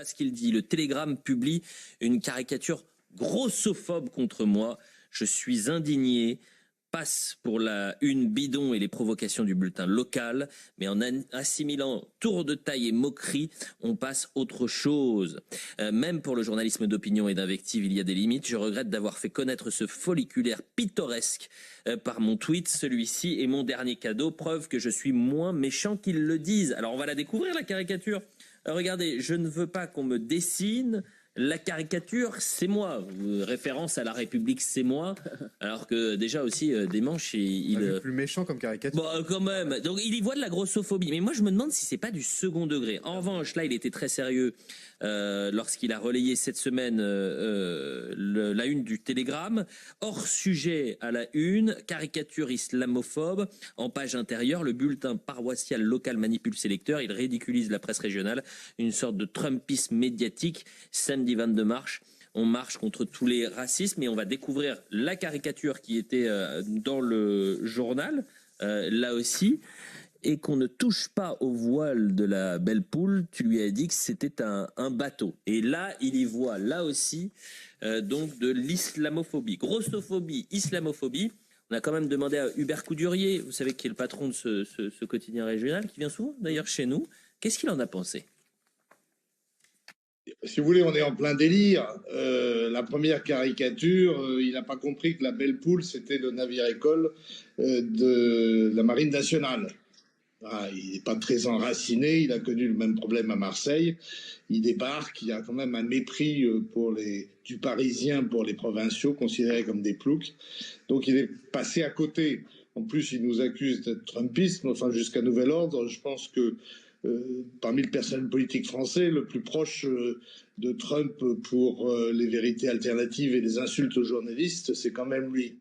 ce qu'il dit. Le Télégramme publie une caricature grossophobe contre moi. Je suis indigné. Passe pour la une bidon et les provocations du bulletin local, mais en assimilant tour de taille et moquerie, on passe autre chose. Même pour le journalisme d'opinion et d'invective, il y a des limites. Je regrette d'avoir fait connaître ce folliculaire pittoresque par mon tweet. Celui-ci est mon dernier cadeau, preuve que je suis moins méchant qu'ils le disent. Alors on va la découvrir, la caricature. Regardez, je ne veux pas qu'on me dessine. La caricature, c'est moi. Référence à la République, c'est moi. Alors que déjà aussi, Desmanches, il plus méchant comme caricature. Bon, quand même. Donc il y voit de la grossophobie. Mais moi, je me demande si c'est pas du second degré. En revanche, là, il était très sérieux lorsqu'il a relayé cette semaine la une du Télégramme. Hors sujet à la une, caricature islamophobe. En page intérieure, le bulletin paroissial local manipule ses lecteurs. Il ridiculise la presse régionale. Une sorte de trumpisme médiatique. Samedi 22 mars. On marche contre tous les racismes et on va découvrir la caricature qui était dans le journal, là aussi, et qu'on ne touche pas au voile de la belle poule. Tu lui as dit que c'était un bateau. Et là, il y voit, là aussi, donc de l'islamophobie. Grossophobie, islamophobie. On a quand même demandé à Hubert Coudurier, vous savez, qui est le patron de ce quotidien régional, qui vient souvent d'ailleurs chez nous. Qu'est-ce qu'il en a pensé ? Si vous voulez, on est en plein délire. La première caricature, il n'a pas compris que la Belle Poule, c'était le navire-école de la Marine nationale. Ah, il n'est pas très enraciné, il a connu le même problème à Marseille. Il débarque, il y a quand même un mépris du Parisien pour les provinciaux, considérés comme des ploucs. Donc il est passé à côté. En plus, il nous accuse d'être trumpisme, enfin jusqu'à nouvel ordre. Je pense que parmi les personnes politiques français, le plus proche de Trump pour les vérités alternatives et les insultes aux journalistes, c'est quand même lui.